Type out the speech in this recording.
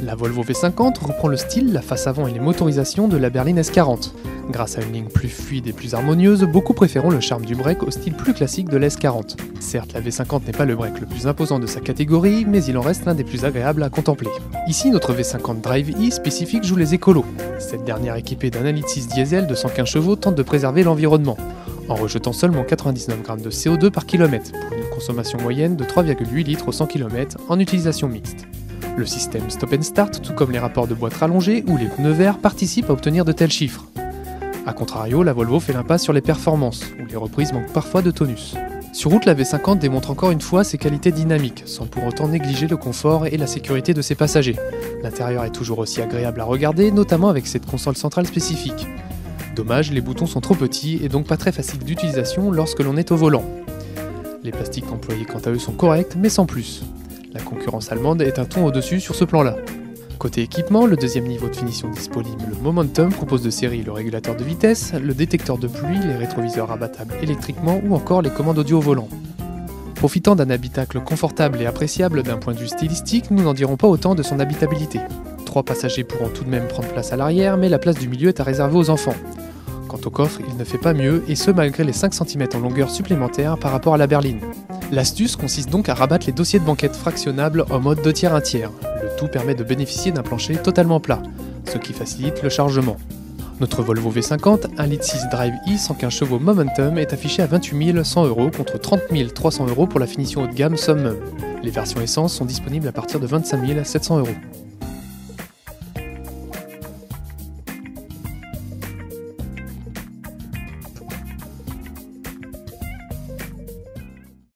La Volvo V50 reprend le style, la face avant et les motorisations de la berline S40. Grâce à une ligne plus fluide et plus harmonieuse, beaucoup préféreront le charme du break au style plus classique de la S40. Certes, la V50 n'est pas le break le plus imposant de sa catégorie, mais il en reste l'un des plus agréables à contempler. Ici, notre V50 Drive E spécifique joue les écolos. Cette dernière équipée d'un 1,6 diesel de 115 chevaux tente de préserver l'environnement, en rejetant seulement 99 g de CO2 par kilomètre, pour une consommation moyenne de 3,8 litres au 100 km en utilisation mixte. Le système Stop and Start, tout comme les rapports de boîte rallongés ou les pneus verts, participent à obtenir de tels chiffres. A contrario, la Volvo fait l'impasse sur les performances, où les reprises manquent parfois de tonus. Sur route, la V50 démontre encore une fois ses qualités dynamiques, sans pour autant négliger le confort et la sécurité de ses passagers. L'intérieur est toujours aussi agréable à regarder, notamment avec cette console centrale spécifique. Dommage, les boutons sont trop petits et donc pas très faciles d'utilisation lorsque l'on est au volant. Les plastiques employés quant à eux sont corrects, mais sans plus. La concurrence allemande est un ton au-dessus sur ce plan-là. Côté équipement, le deuxième niveau de finition disponible, le Momentum, propose de série le régulateur de vitesse, le détecteur de pluie, les rétroviseurs rabattables électriquement ou encore les commandes audio au volant. Profitant d'un habitacle confortable et appréciable d'un point de vue stylistique, nous n'en dirons pas autant de son habitabilité. 3 passagers pourront tout de même prendre place à l'arrière, mais la place du milieu est à réserver aux enfants. Quant au coffre, il ne fait pas mieux, et ce malgré les 5 cm en longueur supplémentaire par rapport à la berline. L'astuce consiste donc à rabattre les dossiers de banquette fractionnables en mode 2/3-1/3. Le tout permet de bénéficier d'un plancher totalement plat, ce qui facilite le chargement. Notre Volvo V50 1,6 Drive E 115 chevaux Momentum est affiché à 28 100 € contre 30 300 € pour la finition haut de gamme Summum. Les versions essence sont disponibles à partir de 25 700 €.